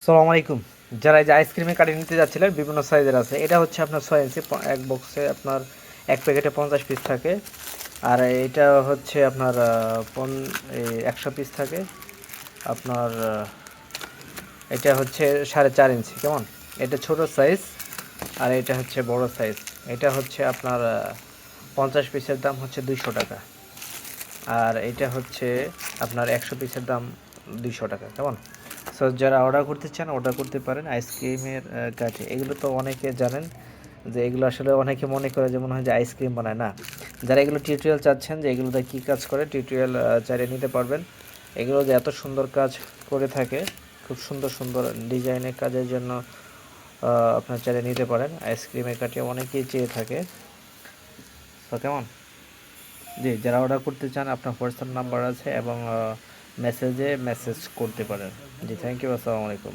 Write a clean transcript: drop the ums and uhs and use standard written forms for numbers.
আসসালামু আলাইকুম। যারা এই যে আইসক্রিমের কাঠি নিতে যাচ্ছিলেন বিভিন্ন সাইজের আছে। এটা হচ্ছে আপনার 6 ইঞ্চি এক বক্সে আপনার এক প্যাকেটে 50 পিস থাকে। আর এটা হচ্ছে আপনার 100 পিস থাকে। আপনার এটা হচ্ছে 4.5 ইঞ্চি কেমন? এটা ছোট সাইজ আর এটা হচ্ছে বড় সাইজ। এটা হচ্ছে আপনার 50 পিসের দাম হচ্ছে 200 টাকা। আর এটা হচ্ছে আপনার 100 পিসের দাম 200 টাকা কেমন? সো যারা অর্ডার করতে চান অর্ডার করতে পারেন আইসক্রিমের কাঠি। এগুলো তো অনেকে জানেন যে এগুলো আসলে অনেকে মনে করে যে মনে হয় যে আইসক্রিম বানায় না। যারা এগুলো টিউটোরিয়াল চাচ্ছেন যে এগুলোতে কী কাজ করে টিউটোরিয়াল চাইলে নিতে পারবেন। এগুলো যে এত সুন্দর কাজ করে থাকে, খুব সুন্দর সুন্দর ডিজাইনের কাজের জন্য আপনার চাইলে নিতে পারেন। আইসক্রিমের কাঠি অনেকেই চেয়ে থাকে। তো কেমন? জি, যারা অর্ডার করতে চান আপনার হোয়াটসঅ্যাপ নাম্বার আছে এবং মেসেজ করতে পারেন। জি, থ্যাংক ইউ। আসসালামু আলাইকুম।